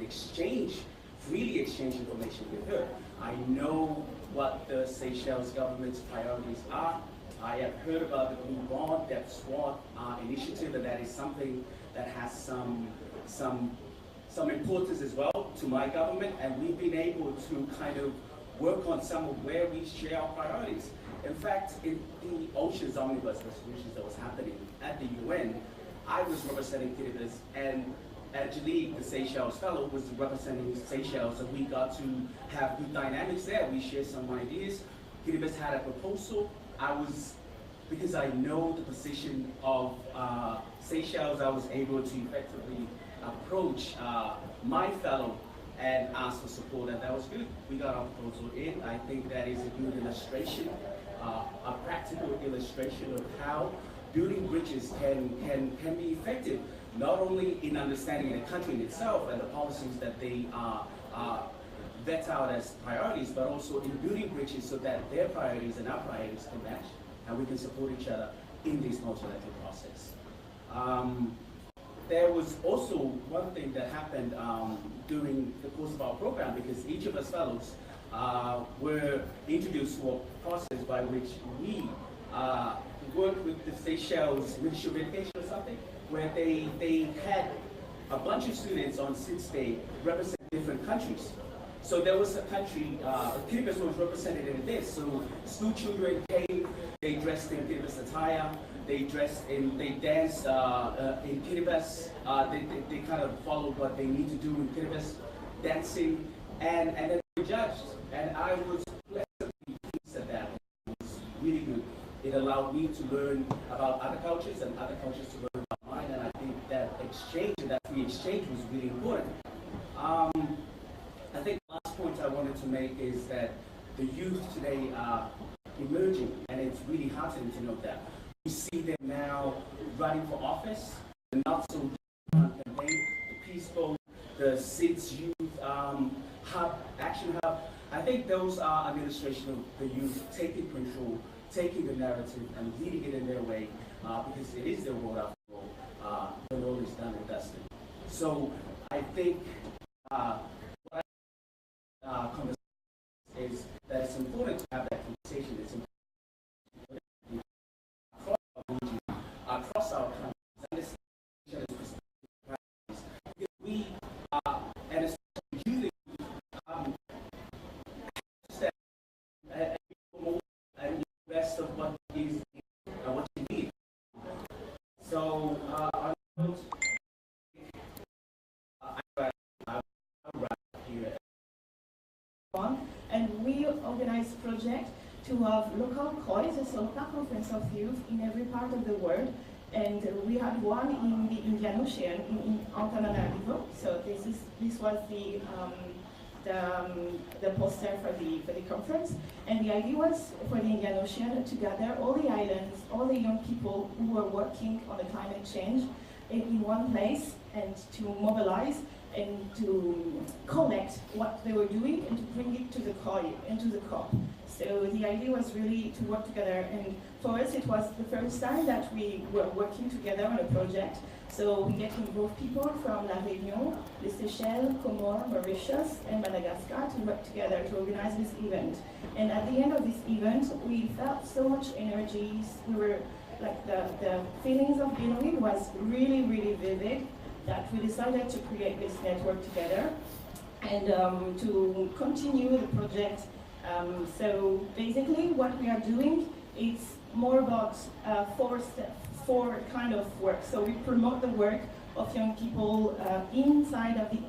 freely exchange information with her. I know what the Seychelles government's priorities are. I have heard about the Blue Bond, that SWOT initiative, and that is something that has some importance as well to my government, and we've been able to kind of work on some of where we share our priorities. In fact, in the Oceans Omnibus resolutions that was happening at the UN, I was representing Kiribati, and Angelique, the Seychelles fellow, was representing Seychelles, and we got to have good dynamics there. We shared some ideas. Kiribati had a proposal. Because I know the position of Seychelles, I was able to effectively approach my fellow and ask for support, and that was good. We got our proposal in. I think that is a good illustration, a practical illustration of how building bridges can be effective, not only in understanding the country in itself and the policies that they vet out as priorities, but also in building bridges so that their priorities and our priorities can match, and we can support each other in this multilateral process. There was also one thing that happened during the course of our program, because each of us fellows were introduced to a process by which we worked with the Seychelles Ministry of Education or something, where they had a bunch of students on 6th day represent different countries. So there was a country, Kiribati was represented in this. So school children came, they dressed in Kiribati attire, they danced in Kiribati, they kind of followed what they need to do in Kiribati, dancing, and then they were judged. And I was pleasantly pleased at that. It was really good. It allowed me to learn about other cultures and other cultures to learn about mine, and I think that exchange, that free exchange was really important. I think the last point I wanted to make is that the youth today are emerging, and it's really heartening to know that. We see them now running for office, the Not So campaign, the Peace Boat, the SIDS Youth Hub, Action Hub. I think those are an illustration of the youth taking control, taking the narrative and leading it in their way, because it is their world after all. When all is done and dusted. So I think what I is that it's important to have that conversation. It's important across our region, across our countries, because we and especially youth, and the best of what is and what you need. So and we organize projects to have local COIs, so local conference of youth in every part of the world. And we had one in the Indian Ocean in Antananarivo. So this was the poster for the conference. And the idea was for the Indian Ocean to gather all the islands, all the young people who were working on the climate change in one place, and to mobilize and to collect what they were doing and to bring it to the COI and to the COP. So the idea was really to work together, and for us it was the first time that we were working together on a project. So we get involved people from La Réunion, the Seychelles, Comores, Mauritius, and Madagascar to work together to organize this event. And at the end of this event, we felt so much energy. We were like the feelings of belonging was really, really vivid, that we decided to create this network together and to continue the project. So basically what we are doing is more about four kind of work. So we promote the work of young people inside of the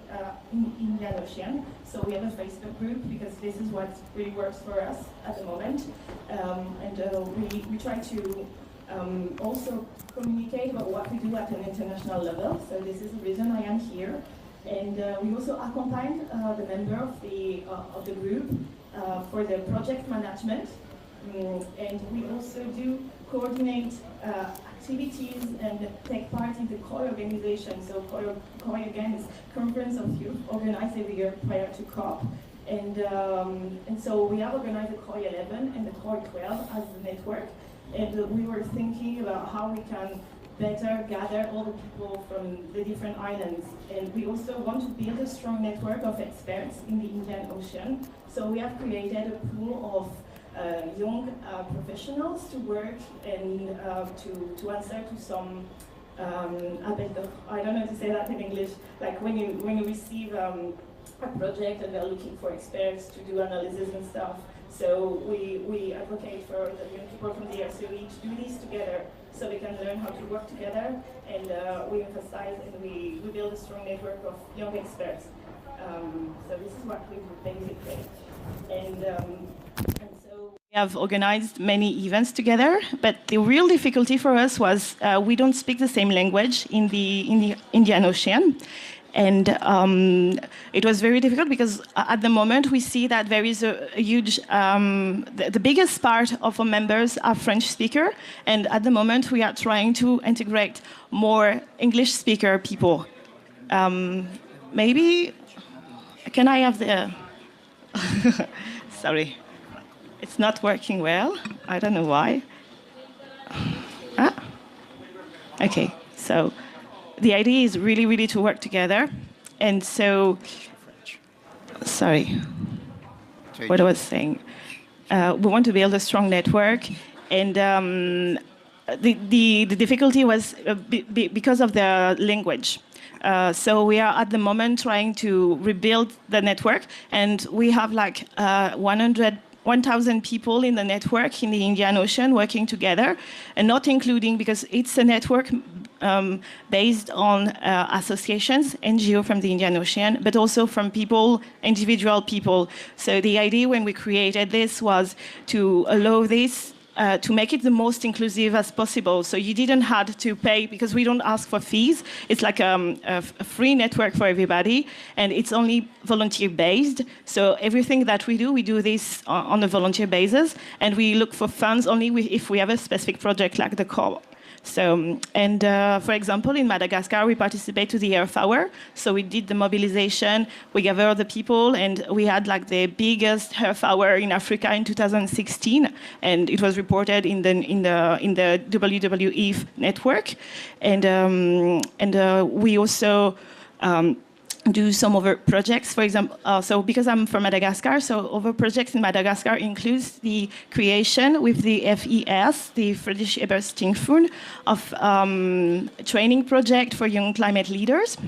Indian Ocean. So we have a Facebook group because this is what really works for us at the moment. We try to also communicate about what we do at an international level. So this is the reason I am here. And we also accompany the member of the group for the project management. And we also do coordinate activities and take part in the COI organization. So COI again is Conference of Youth, organized every year prior to COP. And so we have organized the COI 11 and the COI 12 as the network. And we were thinking about how we can better gather all the people from the different islands. And we also want to build a strong network of experts in the Indian Ocean. So we have created a pool of young professionals to work and to answer to some I don't know how to say that in English, like when you receive a project and they're looking for experts to do analysis and stuff. So we advocate for the young people from the RCOE to do this together so they can learn how to work together, and we emphasize and we build a strong network of young experts. So this is what we do basically. And so we have organized many events together, but the real difficulty for us was we don't speak the same language in the Indian Ocean. And it was very difficult because at the moment we see that there is a huge, the biggest part of our members are French speaker, and at the moment we are trying to integrate more English speaker people. Maybe, can I have the, sorry, it's not working well, I don't know why. Okay, so. The idea is really to work together. And so, sorry, what I was saying. We want to build a strong network. And the difficulty was because of the language. So we are at the moment trying to rebuild the network. And we have like 1,000 people in the network in the Indian Ocean working together, and not including, because it's a network based on associations, NGO from the Indian Ocean, but also from people, individual people. So the idea when we created this was to allow this to make it the most inclusive as possible. So you didn't have to pay, because we don't ask for fees. It's like a free network for everybody, and it's only volunteer-based. So everything that we do this on a volunteer basis, and we look for funds only if we have a specific project like the COP. So, and for example, in Madagascar, we participate to the Earth Hour. So we did the mobilization, we gathered the people, and we had like the biggest Earth Hour in Africa in 2016, and it was reported in the WWF network. And we also do some other projects, for example, so because I'm from Madagascar, so other projects in Madagascar includes the creation with the FES, the Friedrich Ebert-Stinkfund, of a training project for young climate leaders.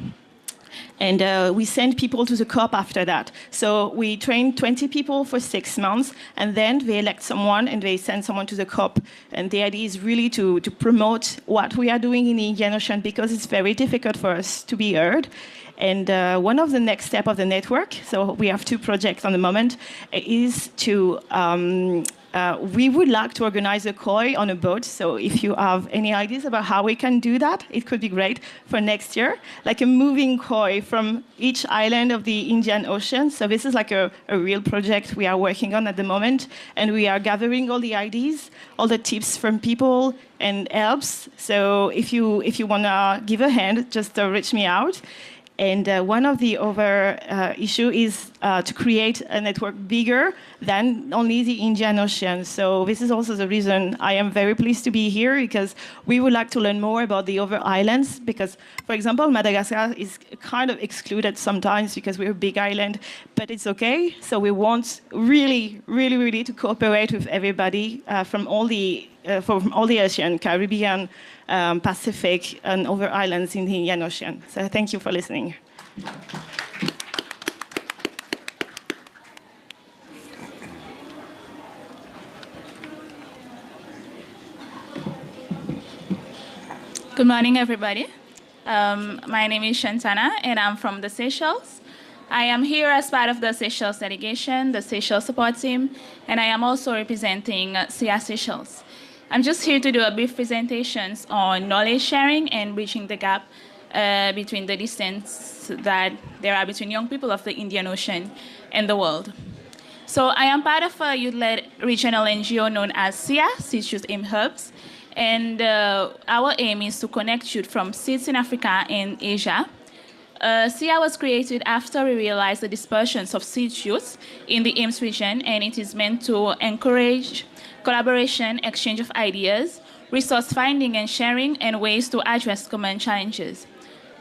And we send people to the COP after that. So we train 20 people for 6 months, and then they elect someone and they send someone to the COP. And the idea is really to promote what we are doing in the Indian Ocean, because it's very difficult for us to be heard. And one of the next steps of the network, so we have 2 projects on the moment, is to, we would like to organize a koi on a boat. So if you have any ideas about how we can do that, it could be great for next year, like a moving koi from each island of the Indian Ocean. So this is like a real project we are working on at the moment. And we are gathering all the ideas, all the tips from people and helps. So if you want to give a hand, just reach me out. And one of the other issues is to create a network bigger than only the Indian Ocean. So this is also the reason I am very pleased to be here, because we would like to learn more about the other islands. Because, for example, Madagascar is kind of excluded sometimes because we're a big island, but it's okay. So we want really to cooperate with everybody from all the ocean, Caribbean, Pacific, and other islands in the Indian Ocean. So thank you for listening. Good morning, everybody. My name is Shantana, and I'm from the Seychelles. I am here as part of the Seychelles delegation, the Seychelles support team, and I am also representing SIA Seychelles. I'm just here to do a brief presentation on knowledge sharing and bridging the gap between the distance that there are between young people of the Indian Ocean and the world. So I am part of a youth-led regional NGO known as SIA, Seeds Youth Aim Hubs, and our aim is to connect youth from seeds in Africa and Asia. SIA was created after we realized the dispersions of seeds youth in the AIMS region, and it is meant to encourage collaboration, exchange of ideas, resource finding and sharing, and ways to address common challenges.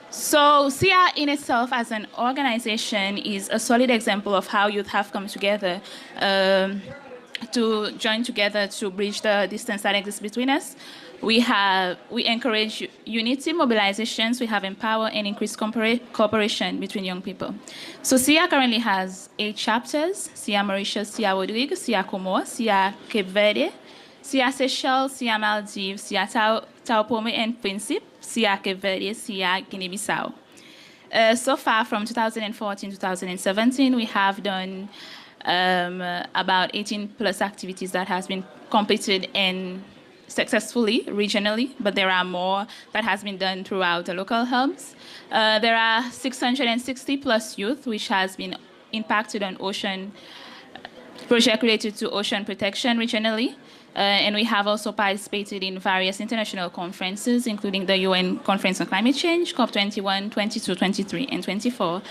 So SIA in itself as an organization is a solid example of how youth have come together to join together to bridge the distance that exists between us. We encourage unity, mobilizations, we have empower and increase cooperation between young people. So SIA currently has 8 chapters: SIA Mauritius, SIA Rodrigue, SIA Comores, SIA Cape Verde, SIA Seychelles, SIA Maldives, SIA Sao Tome and Principe, SIA Cape Verde, SIA Guinea-Bissau. So far from 2014 to 2017, we have done about 18 plus activities that has been completed and successfully regionally, but there are more that has been done throughout the local hubs. There are 660 plus youth which has been impacted on ocean project related to ocean protection regionally. And we have also participated in various international conferences, including the UN Conference on Climate Change, COP21, 22, 23, and 24,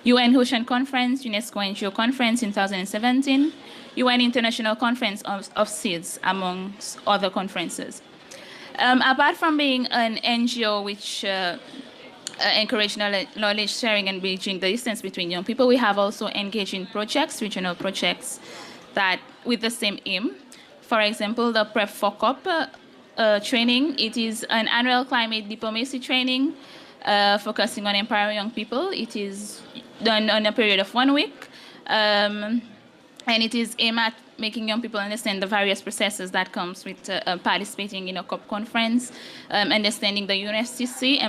UN Ocean Conference, UNESCO NGO Conference in 2017, UN International Conference of Seeds, amongst other conferences. Apart from being an NGO which encourage knowledge sharing and bridging the distance between young people, we have also engaged in projects, regional projects, that with the same aim. For example, the Prep for COP training, it is an annual climate diplomacy training focusing on empowering young people. It is done on a period of 1 week, and it is aimed at making young people understand the various processes that comes with participating in a COP conference, understanding the UNFCCC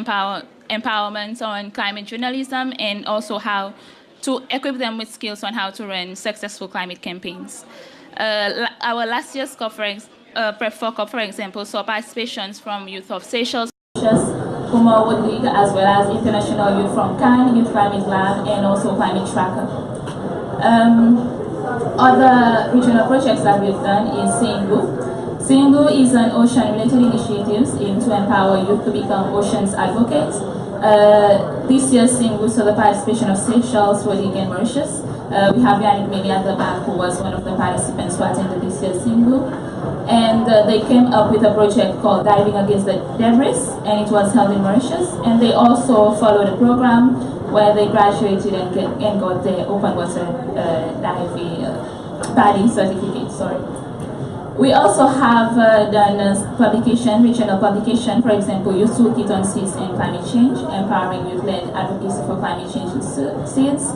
empowerment on climate journalism, and also how to equip them with skills on how to run successful climate campaigns. Our last year's COP, Prep for COP, for example, saw participations from youth of Seychelles, Comores League, as well as international youth from Cannes, Youth Climate Lab, and also Climate Tracker. Other regional projects that we've done is Singu. Singu is an ocean-related initiative aimed to empower youth to become oceans advocates. This year's Singu saw the participation of Seychelles, Rodrigue, and Mauritius. We have Yannick Meli at the back, who was one of the participants who attended this year's Singu. And they came up with a project called Diving Against the Debris, and it was held in Mauritius. And they also followed a program where they graduated and got their open water diving certificate. We also have done publication, regional publication, for example, Youth Toolkit on Seeds and Climate Change, empowering youth-led advocacy for climate change with seeds,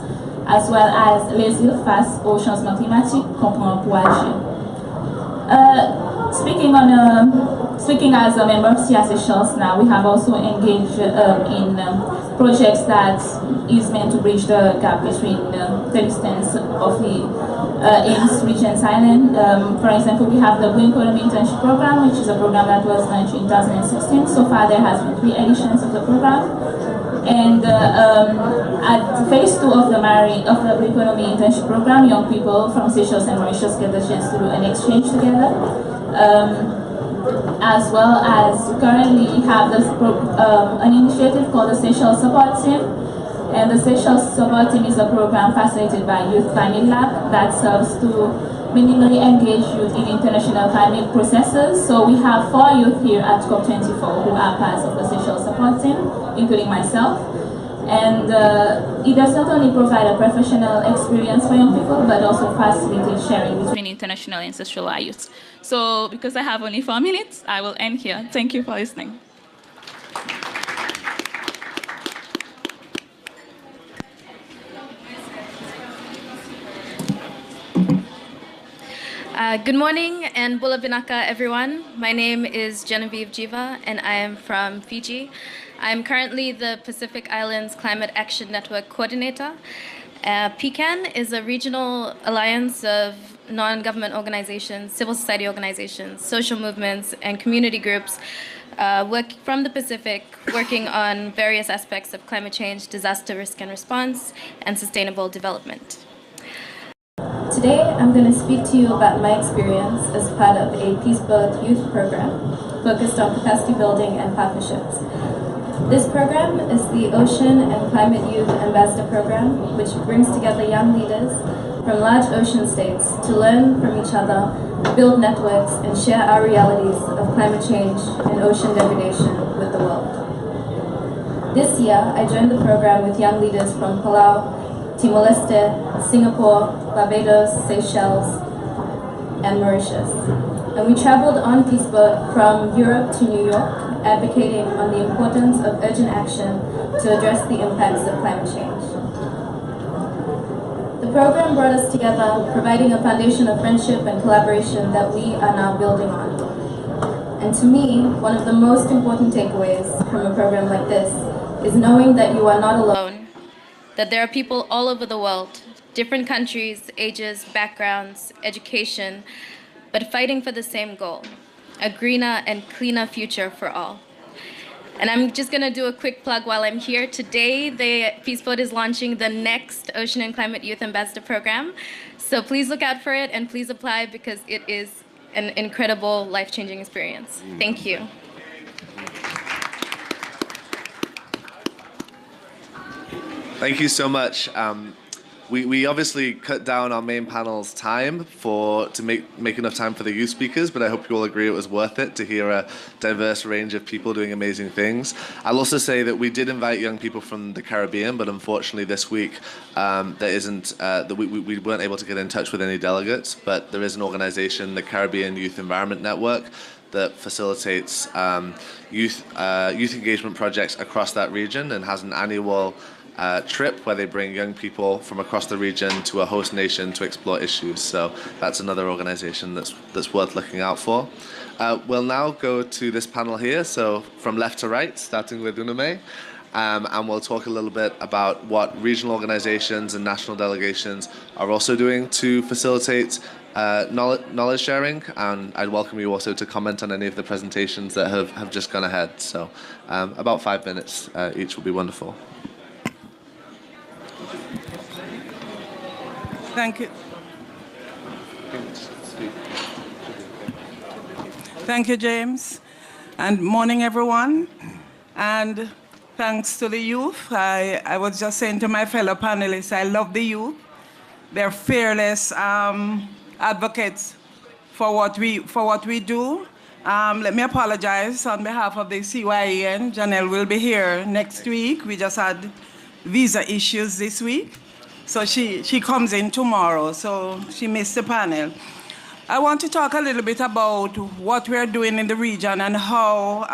as well as Les îles face au changement climatique, comprendre pour agir. Speaking as a member of SIA Seychelles now, we have also engaged in projects that is meant to bridge the gap between the distance of the AIMS Regents Island. For example, we have the Blue Economy Internship Program, which is a program that was launched in 2016. So far, there has been 3 editions of the program. And at phase 2 of the Blue Economy Internship Program, young people from Seychelles and Mauritius get the chance to do an exchange together. As well as currently have this an initiative called the Seychelles Support Team. And the Seychelles Support Team is a program facilitated by Youth Climate Lab that serves to minimally engage youth in international climate processes. So we have 4 youth here at COP24 who are part of the Seychelles Support Team, including myself. And it does not only provide a professional experience for young people, but also facilitate sharing between international and ancestral youth. So because I have only 4 minutes, I will end here. Thank you for listening. Good morning and Bula Vinaka, everyone. My name is Genevieve Jiva, and I am from Fiji. I'm currently the Pacific Islands Climate Action Network Coordinator. PCAN is a regional alliance of non-government organizations, civil society organizations, social movements, and community groups from the Pacific, working on various aspects of climate change, disaster risk and response, and sustainable development. Today, I'm going to speak to you about my experience as part of a Peacebuild youth program focused on capacity building and partnerships. This program is the Ocean and Climate Youth Ambassador Program, which brings together young leaders from large ocean states to learn from each other, build networks, and share our realities of climate change and ocean degradation with the world. This year, I joined the program with young leaders from Palau, Timor-Leste, Singapore, Barbados, Seychelles, and Mauritius. And we traveled on Peace Boat from Europe to New York, advocating on the importance of urgent action to address the impacts of climate change. The program brought us together, providing a foundation of friendship and collaboration that we are now building on. And to me, one of the most important takeaways from a program like this is knowing that you are not alone. That there are people all over the world, different countries, ages, backgrounds, education, but fighting for the same goal, a greener and cleaner future for all. And I'm just gonna do a quick plug while I'm here. Today, the Peace Boat is launching the next Ocean and Climate Youth Ambassador Program. So please look out for it and please apply because it is an incredible, life-changing experience. Thank you. Thank you so much. We obviously cut down our main panel's time to make enough time for the youth speakers, but I hope you all agree it was worth it to hear a diverse range of people doing amazing things. I'll also say that we did invite young people from the Caribbean, but unfortunately this week we weren't able to get in touch with any delegates, but there is an organization, the Caribbean Youth Environment Network, that facilitates youth engagement projects across that region and has an annual trip where they bring young people from across the region to a host nation to explore issues. So that's another organization that's worth looking out for. We'll now go to this panel here, so from left to right, starting with UnaMay, and we'll talk a little bit about what regional organizations and national delegations are also doing to facilitate knowledge sharing, and I'd welcome you also to comment on any of the presentations that have just gone ahead. So about 5 minutes each will be wonderful. Thank you. Thank you, James. And morning, everyone. And thanks to the youth. I was just saying to my fellow panelists, I love the youth. They're fearless advocates for what we do. Let me apologize on behalf of the CYEN. Janelle will be here next week. We just had visa issues this week. So she comes in tomorrow, so she missed the panel. I want to talk a little bit about what we're doing in the region and how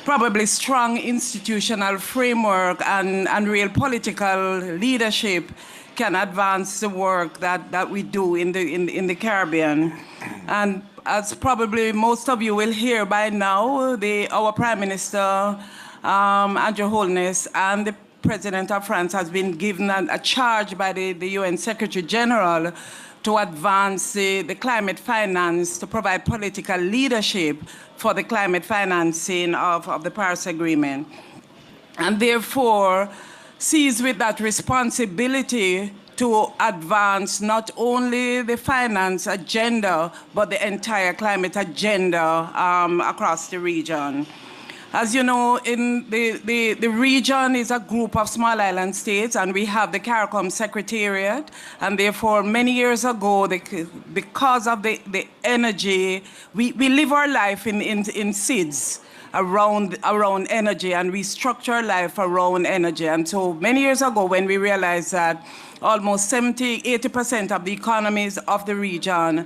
probably strong institutional framework and real political leadership can advance the work that we do in the Caribbean. And as probably most of you will hear by now, our Prime Minister, Andrew Holness, and the President of France has been given a charge by the UN Secretary General to advance the climate finance, to provide political leadership for the climate financing of the Paris Agreement. And therefore, sees with that responsibility to advance not only the finance agenda, but the entire climate agenda across the region. As you know, in the region is a group of small island states, and we have the CARICOM Secretariat, and therefore many years ago, because of the energy, we live our life in seeds around energy, and we structure our life around energy. And so many years ago, when we realized that almost 70–80% of the economies of the region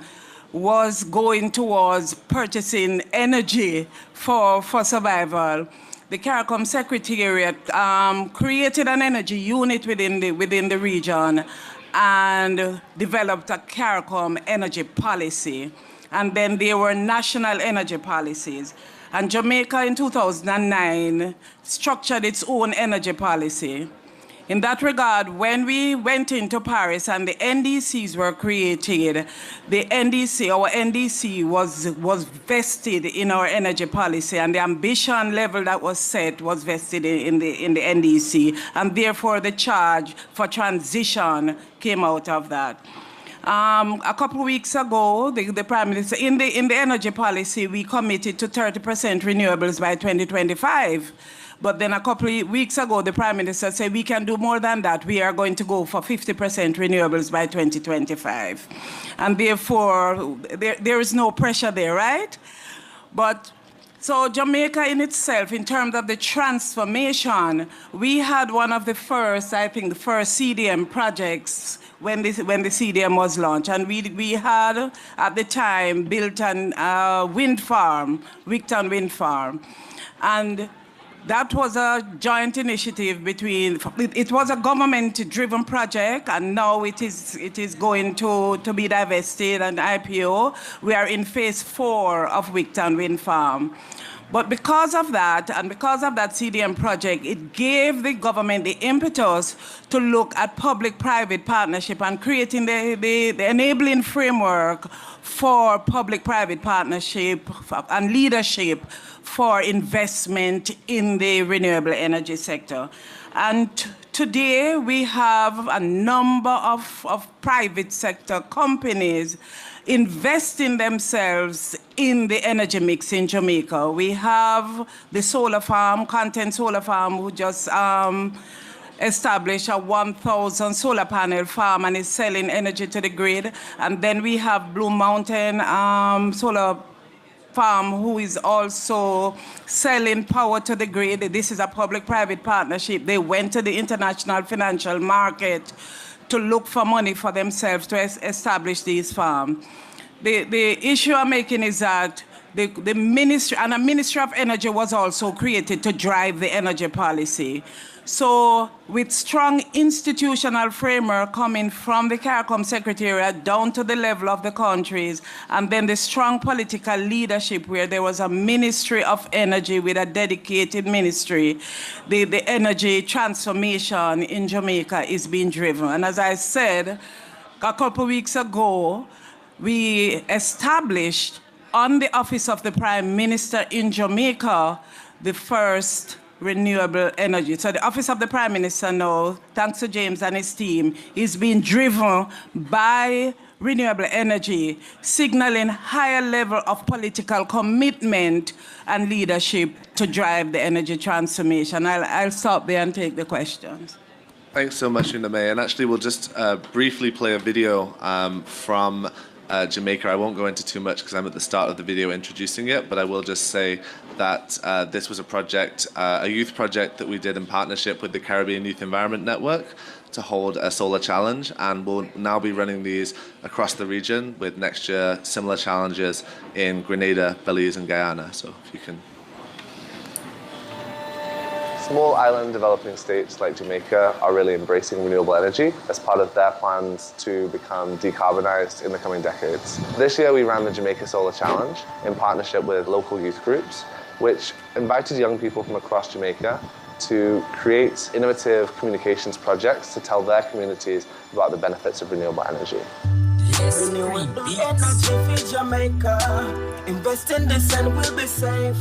was going towards purchasing energy for survival, the CARICOM Secretariat created an energy unit within the region and developed a CARICOM energy policy. And then there were national energy policies. And Jamaica in 2009 structured its own energy policy. In that regard, when we went into Paris and the NDCs were created, our NDC was vested in our energy policy, and the ambition level that was set was vested in the NDC, and therefore the charge for transition came out of that. A couple of weeks ago, the Prime Minister, in the energy policy, we committed to 30% renewables by 2025. But then a couple of weeks ago, the Prime Minister said we can do more than that. We are going to go for 50% renewables by 2025. And therefore, there is no pressure there, right? But so Jamaica in itself, in terms of the transformation, we had one of the first, I think the first CDM projects when the CDM was launched. And we had, at the time, built a wind farm, Wigton Wind Farm. And that was a joint initiative between, it was a government-driven project, and now it is going to be divested and IPO. We are in phase 4 of Wigton Wind Farm. But because of that, and because of that CDM project, it gave the government the impetus to look at public-private partnership and creating the enabling framework for public-private partnership and leadership for investment in the renewable energy sector. And today we have a number of private sector companies investing themselves in the energy mix in Jamaica. We have the solar farm, Content Solar Farm, who just established a 1,000 solar panel farm and is selling energy to the grid. And then we have Blue Mountain Solar Farm, who is also selling power to the grid. This is a public-private partnership. They went to the international financial market to look for money for themselves to establish these farms. The issue I'm making is that the ministry, and a Ministry of Energy was also created to drive the energy policy. So with strong institutional framework coming from the CARICOM Secretariat down to the level of the countries, and then the strong political leadership where there was a Ministry of Energy with a dedicated ministry, the energy transformation in Jamaica is being driven. And as I said, a couple weeks ago, we established on the Office of the Prime Minister in Jamaica the first renewable energy. So the Office of the Prime Minister now, thanks to James and his team, is being driven by renewable energy, signaling higher level of political commitment and leadership to drive the energy transformation. I'll stop there and take the questions. Thanks so much, UnaMay. And actually, we'll just briefly play a video from Jamaica. I won't go into too much because I'm at the start of the video introducing it, but I will just say that this was a project, a youth project that we did in partnership with the Caribbean Youth Environment Network to hold a solar challenge, and we'll now be running these across the region with next year similar challenges in Grenada, Belize, and Guyana. So if you can. Small island developing states like Jamaica are really embracing renewable energy as part of their plans to become decarbonized in the coming decades. This year we ran the Jamaica Solar Challenge in partnership with local youth groups, which invited young people from across Jamaica to create innovative communications projects to tell their communities about the benefits of renewable energy. Renewable energy for Jamaica. Invest in this and we'll be safe.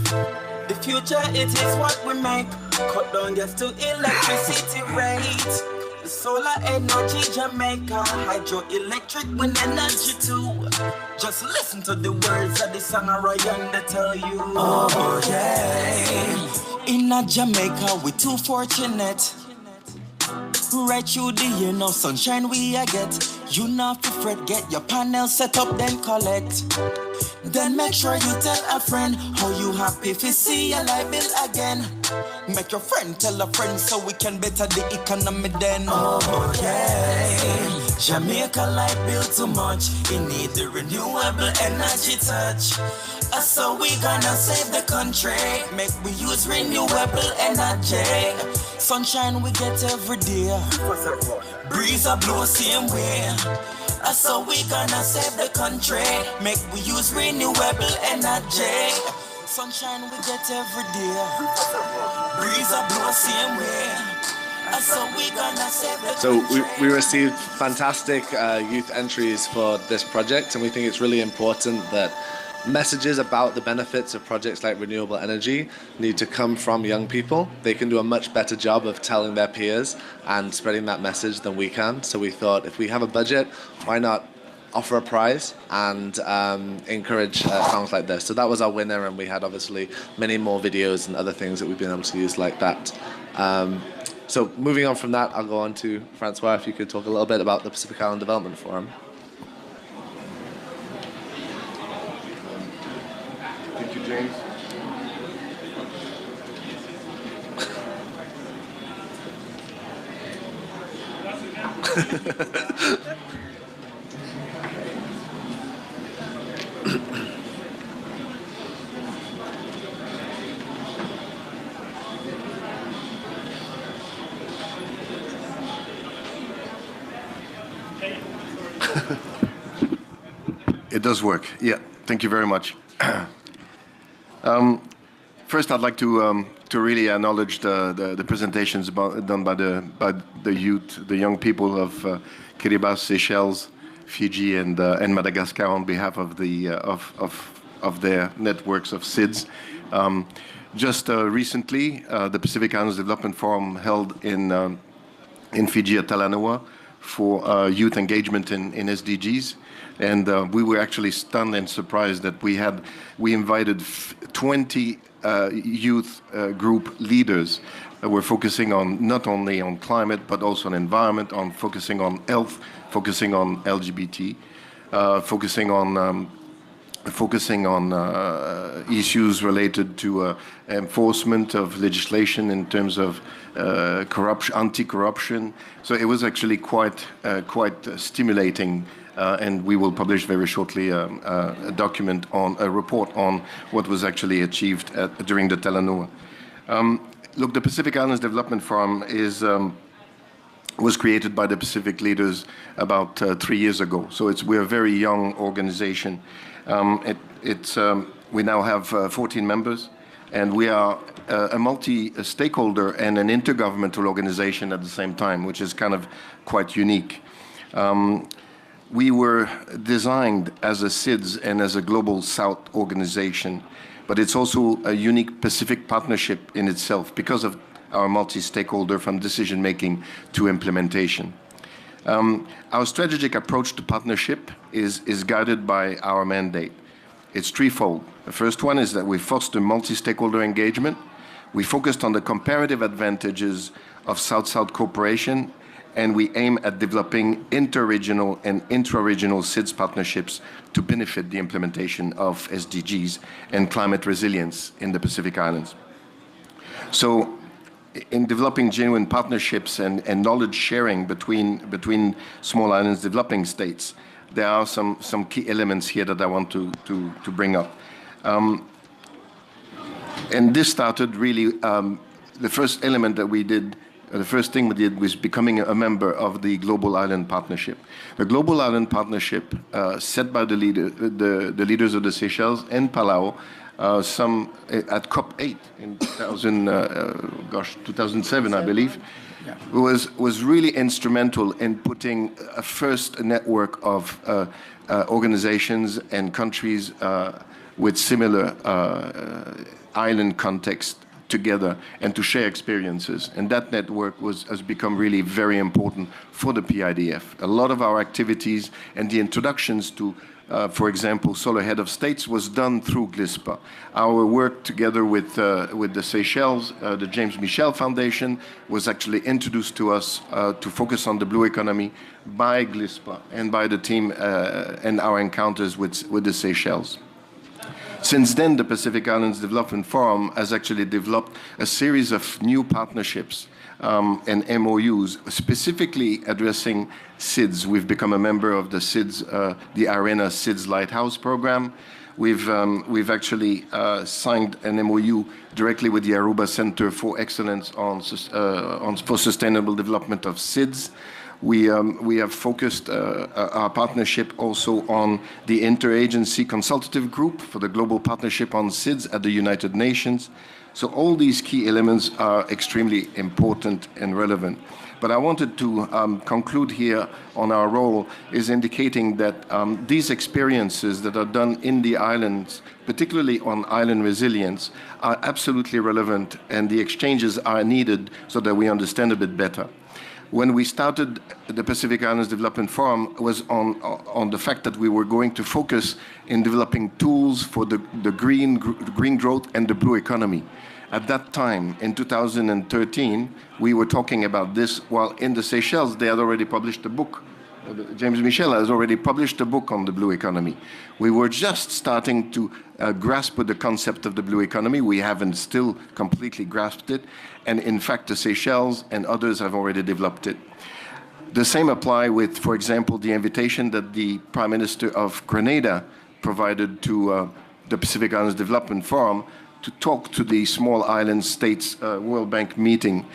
The future, it is what we make. Cut down gas to electricity rate. The solar energy Jamaica, hydroelectric wind energy too. Just listen to the words of the song Ryan they tell you. Oh yeah. In a Jamaica we too fortunate. Right through the year, no sunshine we a get. You not to fret, get your panel set up, then collect. Then make sure you tell a friend how you happy if you see your light bill again. Make your friend tell a friend so we can better the economy then. Oh yeah, Jamaica light bill too much. It need the renewable energy touch. So we gonna save the country. Make we use renewable energy. Sunshine we get every day. Breeze a blow same way. So we gonna save the country. Make we use renewable energy. Sunshine we get every day. Breeze a blow same way. So we gonna save the country. So we received fantastic youth entries for this project, and we think it's really important that messages about the benefits of projects like renewable energy need to come from young people. They can do a much better job of telling their peers and spreading that message than we can. So we thought if we have a budget, why not offer a prize and encourage songs like this. So that was our winner, and we had obviously many more videos and other things that we've been able to use like that. So moving on from that, I'll go on to Francois, if you could talk a little bit about the Pacific Island Development Forum. Thank you, James. It does work. Yeah, thank you very much. First, I'd like to really acknowledge the presentations done by the youth, the young people of Kiribati, Seychelles, Fiji, and Madagascar on behalf of their networks of SIDS. Just recently, the Pacific Islands Development Forum held in Fiji at Talanoa for youth engagement in SDGs. And we were actually stunned and surprised that we invited 20 youth group leaders that were focusing on not only on climate but also on environment, focusing on health, focusing on LGBT, focusing on issues related to enforcement of legislation in terms of corruption, anti-corruption. So it was actually quite stimulating. And we will publish very shortly a report on what was actually achieved during the Talanoa. Look, the Pacific Islands Development Forum was created by the Pacific leaders about 3 years ago. So we're a very young organization. We now have 14 members, and we are a multi-stakeholder and an intergovernmental organization at the same time, which is kind of quite unique. We were designed as a SIDS and as a Global South organization, but it's also a unique Pacific partnership in itself because of our multi-stakeholder from decision-making to implementation. Our strategic approach to partnership is guided by our mandate. It's threefold. The first one is that we foster multi-stakeholder engagement. We focused on the comparative advantages of South-South cooperation, and we aim at developing inter-regional and intra-regional SIDS partnerships to benefit the implementation of SDGs and climate resilience in the Pacific Islands. So in developing genuine partnerships and knowledge sharing between small islands developing states, there are some key elements here that I want to bring up. And this started really, the first element that we did, the first thing we did was becoming a member of the Global Island Partnership. The Global Island Partnership, set by the leaders of the Seychelles and Palau, at COP8 in 2007, I believe, was really instrumental in putting a first network of organizations and countries with similar island context together and to share experiences. And that network has become really very important for the PIDF. A lot of our activities and the introductions to, for example, Solar Head of States was done through GLISPA. Our work together with the Seychelles, the James Michel Foundation, was actually introduced to us to focus on the blue economy by GLISPA and by the team and our encounters with the Seychelles. Since then, the Pacific Islands Development Forum has actually developed a series of new partnerships and MOUs specifically addressing SIDS. We've become a member of the SIDS, the ARENA SIDS Lighthouse program. We've actually signed an MOU directly with the Aruba Center for Excellence for Sustainable Development of SIDS. We have focused our partnership also on the Interagency Consultative Group for the Global Partnership on SIDS at the United Nations. So all these key elements are extremely important and relevant. But I wanted to conclude here on our role is indicating that these experiences that are done in the islands, particularly on island resilience, are absolutely relevant, and the exchanges are needed so that we understand a bit better. when we started the Pacific Islands Development Forum was on the fact that we were going to focus in developing tools for the green growth and the blue economy. At that time, in 2013, we were talking about this, while in the Seychelles, they had already published a book. James Michel has already published a book on the blue economy. We were just starting to grasp the concept of the blue economy. We haven't still completely grasped it. And in fact, the Seychelles and others have already developed it. The same apply with, for example, the invitation that the Prime Minister of Grenada provided to the Pacific Islands Development Forum to talk to the Small Island States World Bank meeting.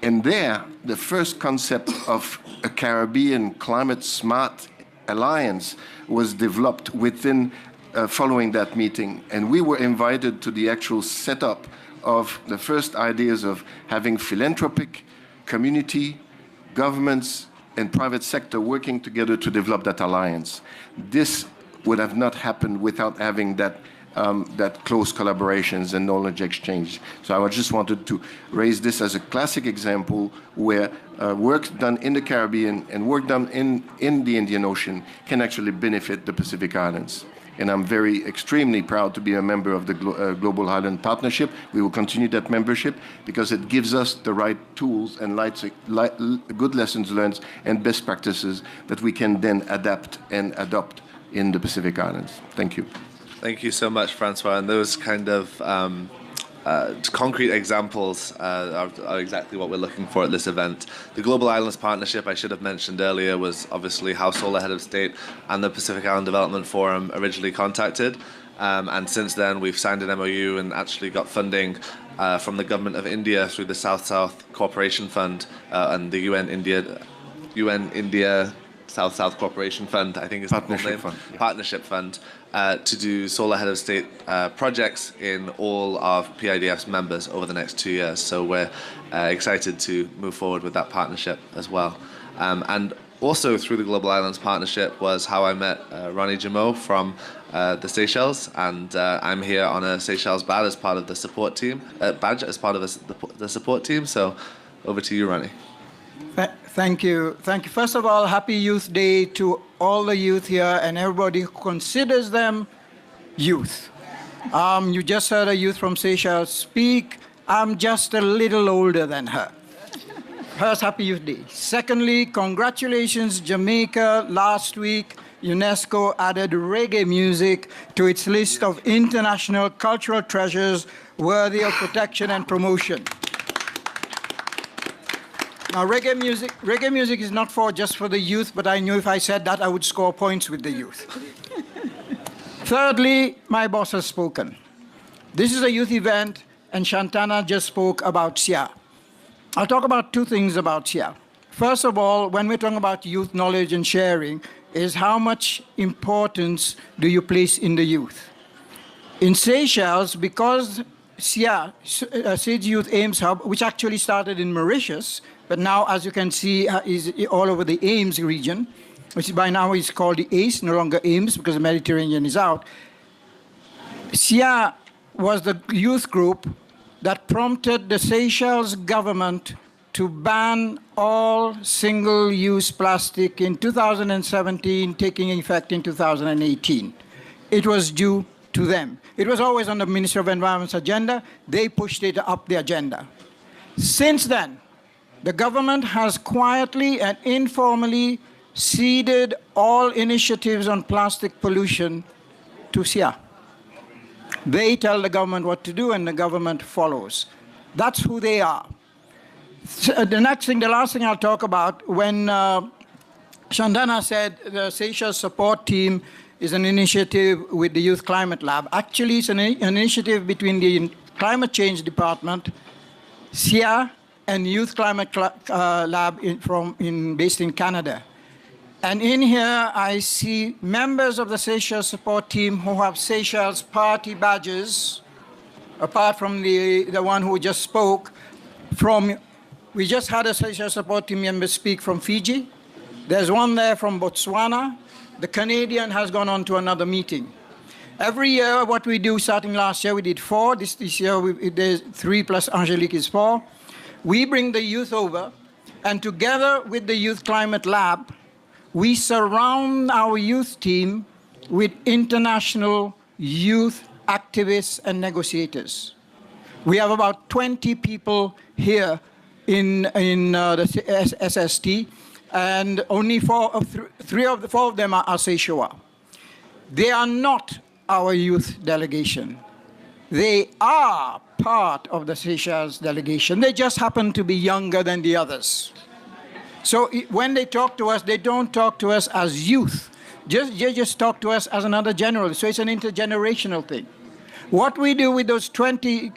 And there, the first concept of a Caribbean climate smart alliance was developed within following that meeting. And we were invited to the actual setup of the first ideas of having philanthropic, community, governments, and private sector working together to develop that alliance. This would have not happened without having that close collaborations and knowledge exchange. So I just wanted to raise this as a classic example where work done in the Caribbean and work done in the Indian Ocean can actually benefit the Pacific Islands. And I'm extremely proud to be a member of the Global Highland Partnership. We will continue that membership because it gives us the right tools and good lessons learned and best practices that we can then adapt and adopt in the Pacific Islands. Thank you. Thank you so much, Francois. And those kind of concrete examples are exactly what we're looking for at this event. The Global Islands Partnership, I should have mentioned earlier, was obviously how Solar Head of State and the Pacific Island Development Forum originally contacted. And since then, we've signed an MOU and actually got funding from the Government of India through the South-South Cooperation Fund and the UN-India South-South Cooperation Fund, I think is the full name. Partnership Fund, to do Solar Head of State projects in all of PIDF's members over the next 2 years. So we're excited to move forward with that partnership as well. And also through the Global Islands Partnership was how I met Ronny Jumeau from the Seychelles, and I'm here on a Seychelles badge as part of the support team. The support team. So over to you, Ronny. Thank you. Thank you. First of all, happy Youth Day to all the youth here and everybody who considers them youth. You just heard a youth from Seychelles speak. I'm just a little older than her. First, happy Youth Day. Secondly, congratulations, Jamaica. Last week, UNESCO added reggae music to its list of international cultural treasures worthy of protection and promotion. Now, reggae music is not just for the youth, but I knew if I said that, I would score points with the youth. Thirdly, my boss has spoken. This is a youth event, and Shantana just spoke about SIA. I'll talk about two things about SIA. First of all, when we're talking about youth knowledge and sharing, is how much importance do you place in the youth? In Seychelles, because SIA, Sage Youth Ames Hub, which actually started in Mauritius, but now, as you can see, is all over the Ames region, which by now is called the ACE, no longer Ames, because the Mediterranean is out. SIA was the youth group that prompted the Seychelles government to ban all single-use plastic in 2017, taking effect in 2018. It was due to them. It was always on the Ministry of Environment's agenda. They pushed it up the agenda. Since then, the government has quietly and informally ceded all initiatives on plastic pollution to SIA. They tell the government what to do, and the government follows. That's who they are. So the last thing I'll talk about, when Shantana said the Seychelles support team is an initiative with the Youth Climate Lab. Actually, it's an initiative between the Climate Change Department, SIA, and Youth Climate Lab based in Canada. And in here, I see members of the Seychelles support team who have Seychelles party badges, apart from the one who just spoke. We just had a Seychelles support team member speak from Fiji. There's one there from Botswana. The Canadian has gone on to another meeting. Every year, what we do, starting last year, we did 4. This year, there's 3 plus Angelique is 4. We bring the youth over, And together with the Youth Climate Lab, we surround our youth team with international youth activists and negotiators. We have about 20 people here in the SST, and only four of them are Seychelles. They are not our youth delegation. They are part of the Seychelles delegation. They just happen to be younger than the others. So when they talk to us, they don't talk to us as youth. They just talk to us as another general. So it's an intergenerational thing. What we do with those 20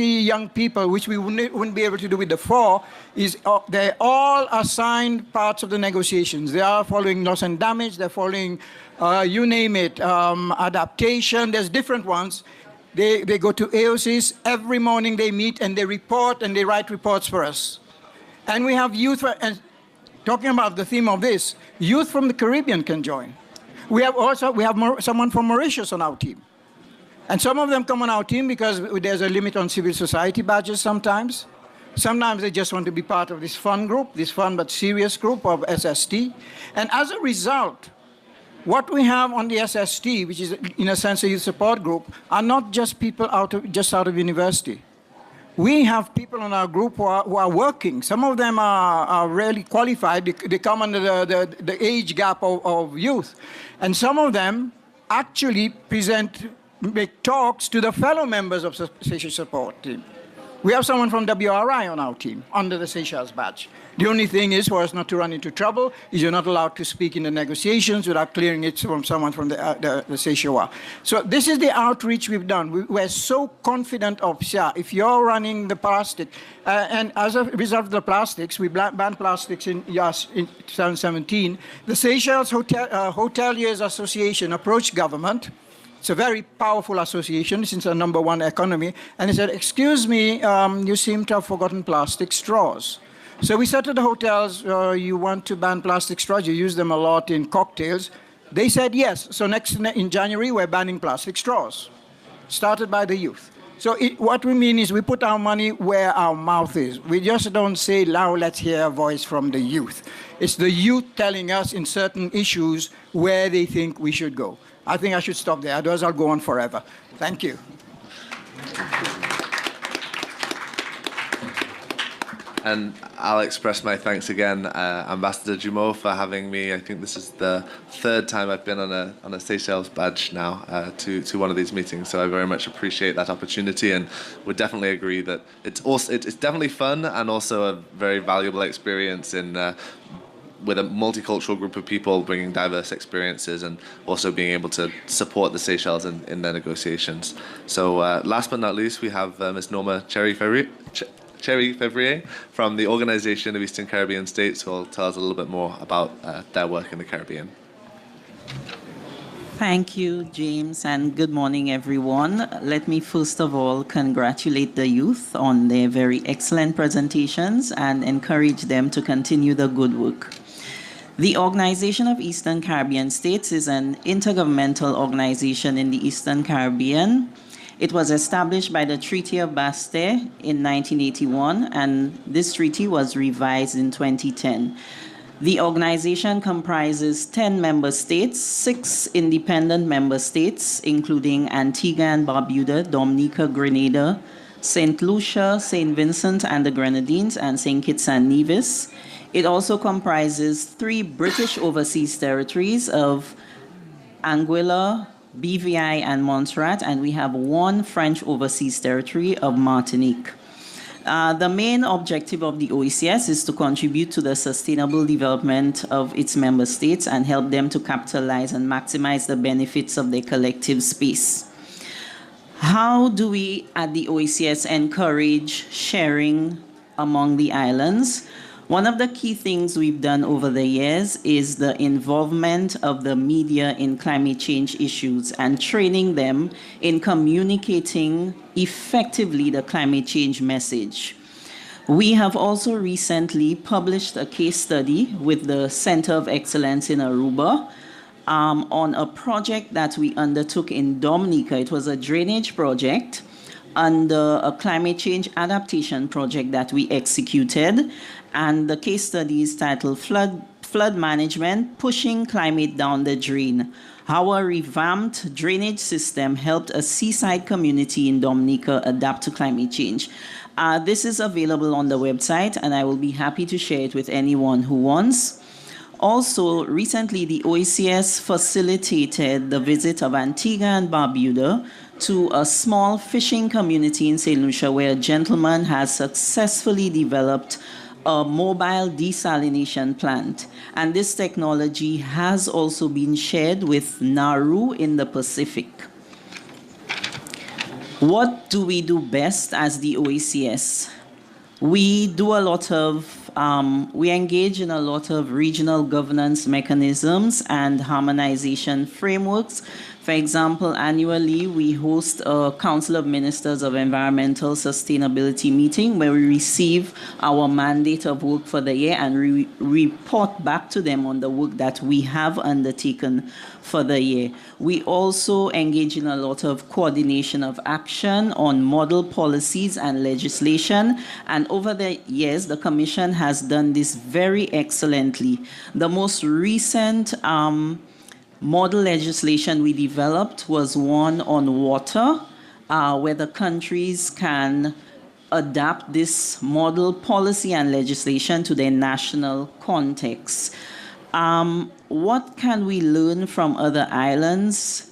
young people, which we wouldn't be able to do with the 4, is they all assigned parts of the negotiations. They are following loss and damage. They're following, you name it, adaptation. There's different ones. They go to AOCs. Every morning they meet and they report and they write reports for us. And we have youth, and talking about the theme of this, youth from the Caribbean can join. We have someone from Mauritius on our team. And some of them come on our team because there's a limit on civil society badges sometimes. Sometimes they just want to be part of this fun group, this fun but serious group of SST. And as a result, what we have on the SST, which is in a sense a youth support group, are not just people out of university. We have people in our group who are working. Some of them are really qualified. They come under the age gap of youth. And some of them actually make talks to the fellow members of the Seychelles support team. We have someone from WRI on our team under the Seychelles badge. The only thing is for us not to run into trouble is you're not allowed to speak in the negotiations without clearing it from someone from the Seychelles. So this is the outreach we've done. We're so confident of, if you're running the plastic, and as a result of the plastics, we banned plastics in 2017. The Seychelles Hoteliers Association approached government. It's a very powerful association since a #1 economy. And they said, excuse me, you seem to have forgotten plastic straws. So we said to the hotels, you want to ban plastic straws? You use them a lot in cocktails. They said yes. So in January, we're banning plastic straws, started by the youth. So what we mean is we put our money where our mouth is. We just don't say, now let's hear a voice from the youth. It's the youth telling us in certain issues where they think we should go. I think I should stop there, otherwise I'll go on forever. Thank you. And I'll express my thanks again, Ambassador Jumeau, for having me. I think this is the 3rd time I've been on a Seychelles badge now to one of these meetings. So I very much appreciate that opportunity, and would definitely agree that it's definitely fun and also a very valuable experience with a multicultural group of people bringing diverse experiences and also being able to support the Seychelles in their negotiations. So last but not least, we have Ms. Norma Cherry-Fevrier from the Organization of Eastern Caribbean States, who will tell us a little bit more about their work in the Caribbean. Thank you, James, and good morning, everyone. Let me first of all congratulate the youth on their very excellent presentations and encourage them to continue the good work. The Organization of Eastern Caribbean States is an intergovernmental organization in the Eastern Caribbean. It was established by the Treaty of Bastille in 1981, and this treaty was revised in 2010. The organization comprises 10 member states, 6 independent member states, including Antigua and Barbuda, Dominica, Grenada, St. Lucia, St. Vincent and the Grenadines, and St. Kitts and Nevis. It also comprises 3 British overseas territories of Anguilla, BVI, and Montserrat, and we have 1 French overseas territory of Martinique. The main objective of the OECS is to contribute to the sustainable development of its member states and help them to capitalize and maximize the benefits of their collective space. How do we at the OECS encourage sharing among the islands? One of the key things we've done over the years is the involvement of the media in climate change issues and training them in communicating effectively the climate change message. We have also recently published a case study with the Center of Excellence in Aruba on a project that we undertook in Dominica. It was a drainage project under a climate change adaptation project that we executed. And the case study is titled Flood Management, Pushing Climate Down the Drain. How a revamped drainage system helped a seaside community in Dominica adapt to climate change. This is available on the website, and I will be happy to share it with anyone who wants. Also, recently, the OECS facilitated the visit of Antigua and Barbuda to a small fishing community in St. Lucia, where a gentleman has successfully developed a mobile desalination plant. And this technology has also been shared with Nauru in the Pacific. What do we do best as the OECS? We do a lot of, we engage in a lot of regional governance mechanisms and harmonization frameworks. For example, annually we host a Council of Ministers of Environmental Sustainability meeting where we receive our mandate of work for the year and report back to them on the work that we have undertaken for the year. We also engage in a lot of coordination of action on model policies and legislation. And over the years, the Commission has done this very excellently. The most recent model legislation we developed was one on water, where the countries can adapt this model policy and legislation to their national context. What can we learn from other islands?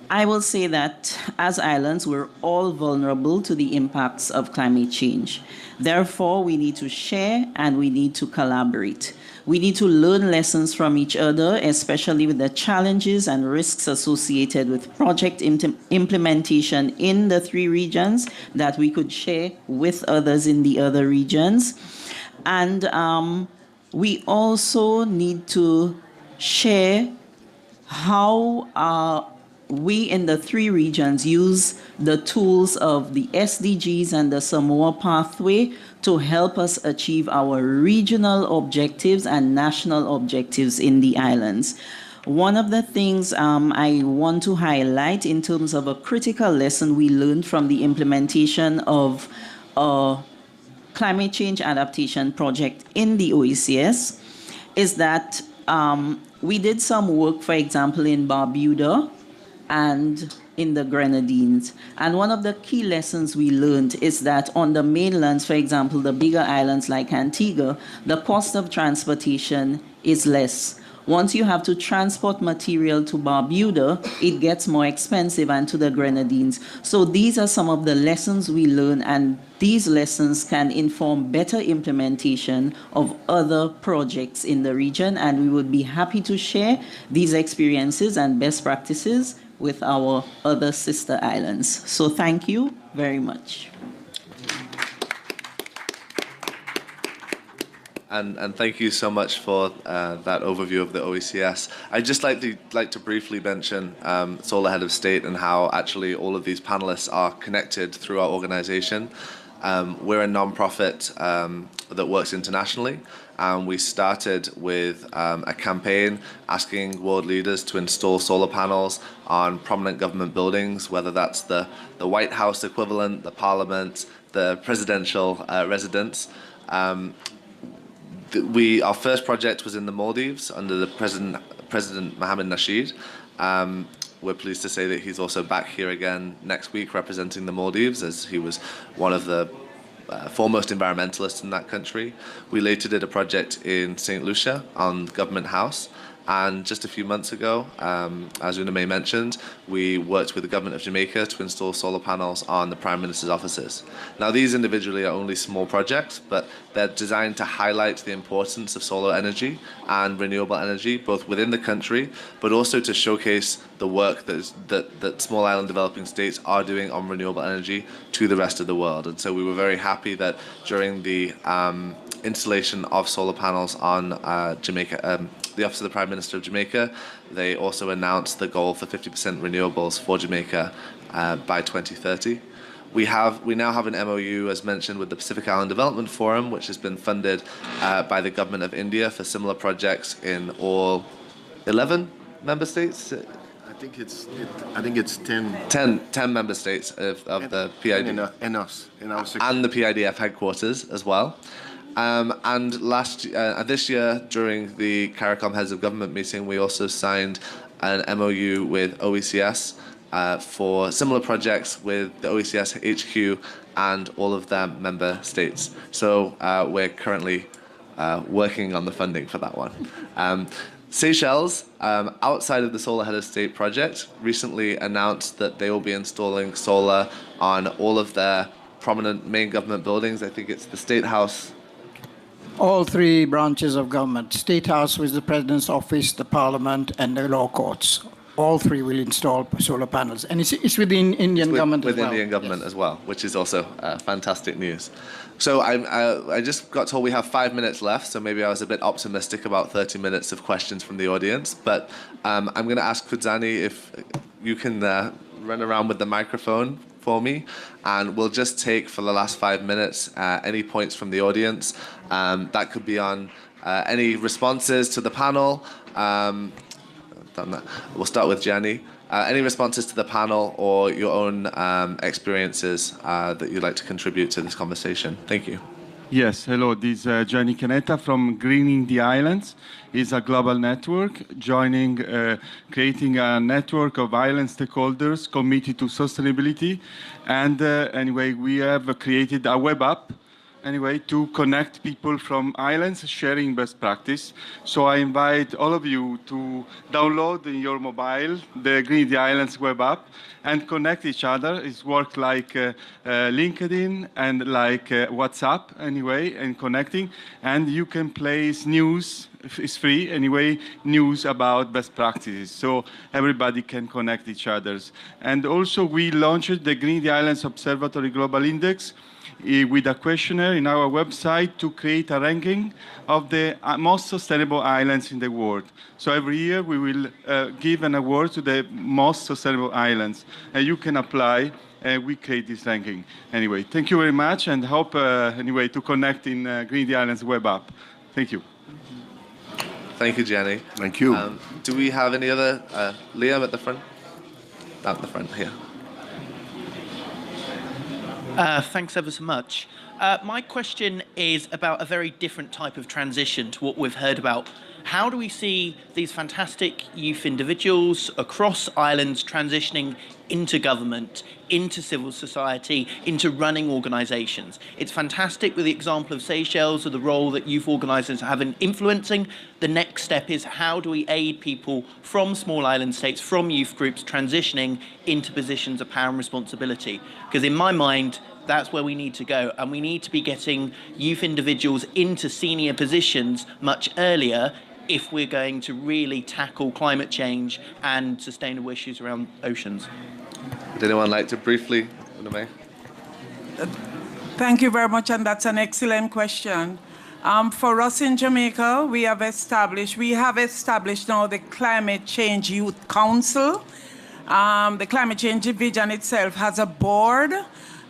I will say that as islands, we're all vulnerable to the impacts of climate change. Therefore, we need to share and we need to collaborate. We need to learn lessons from each other, especially with the challenges and risks associated with project implementation in the 3 regions that we could share with others in the other regions. And we also need to share how we in the 3 regions use the tools of the SDGs and the Samoa Pathway to help us achieve our regional objectives and national objectives in the islands. One of the things I want to highlight in terms of a critical lesson we learned from the implementation of a climate change adaptation project in the OECS is that we did some work, for example, in Barbuda and in the Grenadines. And one of the key lessons we learned is that on the mainlands, for example, the bigger islands like Antigua, the cost of transportation is less. Once you have to transport material to Barbuda, it gets more expensive, and to the Grenadines. So these are some of the lessons we learn, and these lessons can inform better implementation of other projects in the region, and we would be happy to share these experiences and best practices with our other sister islands. So thank you very much. And thank you so much for that overview of the OECS. I'd just like to briefly mention Solar Head of State and how actually all of these panelists are connected through our organization. We're a non-profit that works internationally. We started with a campaign asking world leaders to install solar panels on prominent government buildings, whether that's the White House equivalent, the Parliament, the presidential residence. Our first project was in the Maldives under the President Mohammed Nasheed. We're pleased to say that he's also back here again next week representing the Maldives, as he was one of the foremost environmentalists in that country. We later did a project in St. Lucia on Government House. And just a few months ago, as UnaMay mentioned, we worked with the government of Jamaica to install solar panels on the Prime Minister's offices. Now, these individually are only small projects, but they're designed to highlight the importance of solar energy and renewable energy, both within the country, but also to showcase the work that small island developing states are doing on renewable energy to the rest of the world. And so we were very happy that during the installation of solar panels on Jamaica, the Office of the Prime Minister of Jamaica, they also announced the goal for 50% renewables for Jamaica by 2030. We now have an MOU, as mentioned, with the Pacific Island Development Forum, which has been funded by the government of India for similar projects in all 11 member states. I think it's 10. 10 member states of the PIDF. And us, in our sector. And the PIDF headquarters as well. And this year, during the CARICOM Heads of Government meeting, we also signed an MOU with OECS for similar projects with the OECS HQ and all of their member states. So we're currently working on the funding for that one. Seychelles, outside of the Solar Head of State project, recently announced that they will be installing solar on all of their prominent main government buildings. I think it's the State House. All three branches of government, State House with the President's office, the Parliament, and the law courts. All three will install solar panels. And it's within Indian government as well. With Indian government as well, which is also fantastic news. So I just got told we have 5 minutes left, so maybe I was a bit optimistic about 30 minutes of questions from the audience. But I'm going to ask Kudzani if you can run around with the microphone for me, and we'll just take for the last 5 minutes any points from the audience. That could be on any responses to the panel. We'll start with Jenny. Any responses to the panel or your own experiences that you'd like to contribute to this conversation? Thank you. Yes, hello. This is Gianni Canetta from Greening the Islands. It's a global network creating a network of island stakeholders committed to sustainability. And anyway, we have created a web app to connect people from islands sharing best practice. So I invite all of you to download in your mobile the Green the Islands web app and connect each other. It's work like LinkedIn and like WhatsApp and connecting. And you can place news, it's free news about best practices. So everybody can connect each other. And also we launched the Green the Islands Observatory Global Index with a questionnaire in our website to create a ranking of the most sustainable islands in the world. So every year we will give an award to the most sustainable islands. And you can apply, and we create this ranking. Anyway, thank you very much, and hope to connect in Green the Islands web app. Thank you. Thank you, Jenny. Thank you. Do we have any other? Liam at the front? At the front here. Thanks ever so much. My question is about a very different type of transition to what we've heard about. How do we see these fantastic youth individuals across islands transitioning into government, into civil society, into running organisations? It's fantastic with the example of Seychelles, of the role that youth organisers have in influencing. The next step is how do we aid people from small island states, from youth groups, transitioning into positions of power and responsibility? Because in my mind, that's where we need to go, and we need to be getting youth individuals into senior positions much earlier if we're going to really tackle climate change and sustainable issues around oceans. Would anyone like to briefly, UnaMay? Thank you very much, and that's an excellent question. For us in Jamaica, we have established now the Climate Change Youth Council. The Climate Change Division itself has a board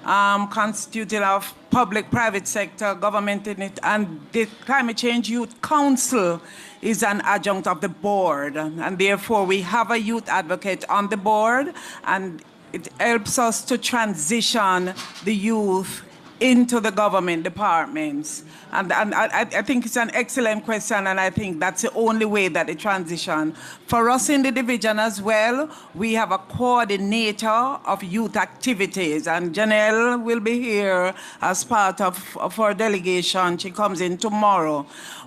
constituted of public, private sector, government in it, and the Climate Change Youth Council is an adjunct of the board, and therefore we have a youth advocate on the board, and it helps us to transition the youth into the government departments. And I think it's an excellent question, and I think that's the only way that the transition. For us in the division as well, we have a coordinator of youth activities, and Janelle will be here as part of our delegation. She comes in tomorrow.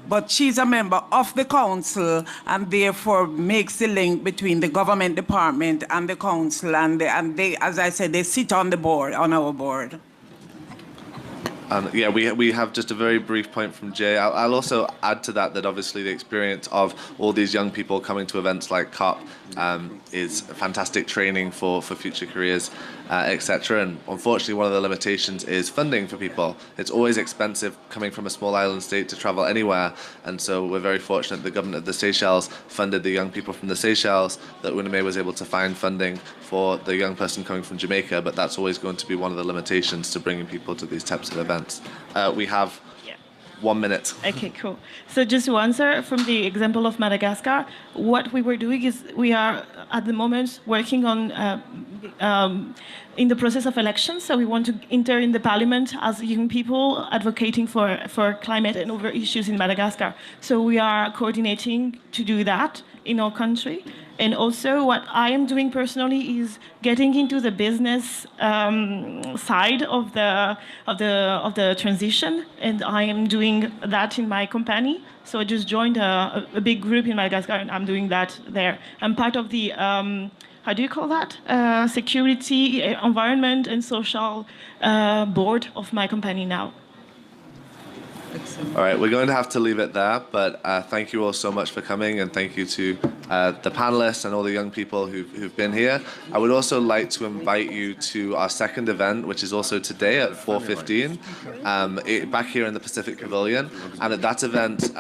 But she's a member of the council and therefore makes the link between the government department and the council, and they, as I said, they sit on the board, on our board. Yeah, we have just a very brief point from Jay. I'll also add to that obviously the experience of all these young people coming to events like COP is fantastic training for future careers, etc. And unfortunately, one of the limitations is funding for people. It's always expensive coming from a small island state to travel anywhere, and so we're very fortunate the government of the Seychelles funded the young people from the Seychelles, that UnaMay was able to find funding for the young person coming from Jamaica, but that's always going to be one of the limitations to bringing people to these types of events. We have 1 minute. Okay, cool. So just to answer from the example of Madagascar, what we were doing is we are at the moment working on in the process of elections. So we want to enter in the parliament as young people advocating for climate and other issues in Madagascar. So we are coordinating to do that in our country. And also what I am doing personally is getting into the business side of the transition, and I am doing that in my company. So I just joined a big group in Madagascar, and I'm doing that there. I'm part of the how do you call that? Security, environment, and social board of my company now. All right, we're going to have to leave it there, but thank you all so much for coming, and thank you to the panelists and all the young people who've been here. I would also like to invite you to our second event, which is also today at 4:15, back here in the Pacific Pavilion. And at that event,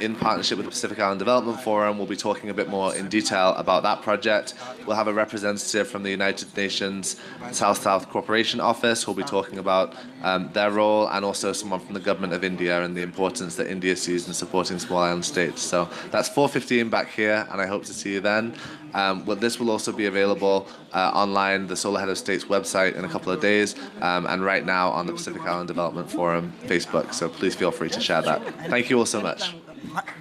in partnership with the Pacific Island Development Forum, we'll be talking a bit more in detail about that project. We'll have a representative from the United Nations South-South Cooperation Office who'll be talking about their role, and also someone from the government of India and the importance that India sees in supporting small island states. So that's 4:15 back here, and I hope to see you then. Well, this will also be available online, the Solar Head of State's website, in a couple of days, and right now on the Pacific Island Development Forum Facebook. So please feel free to share that. Thank you all so much.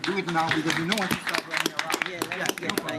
Do it now because we know what to start running around. Yeah,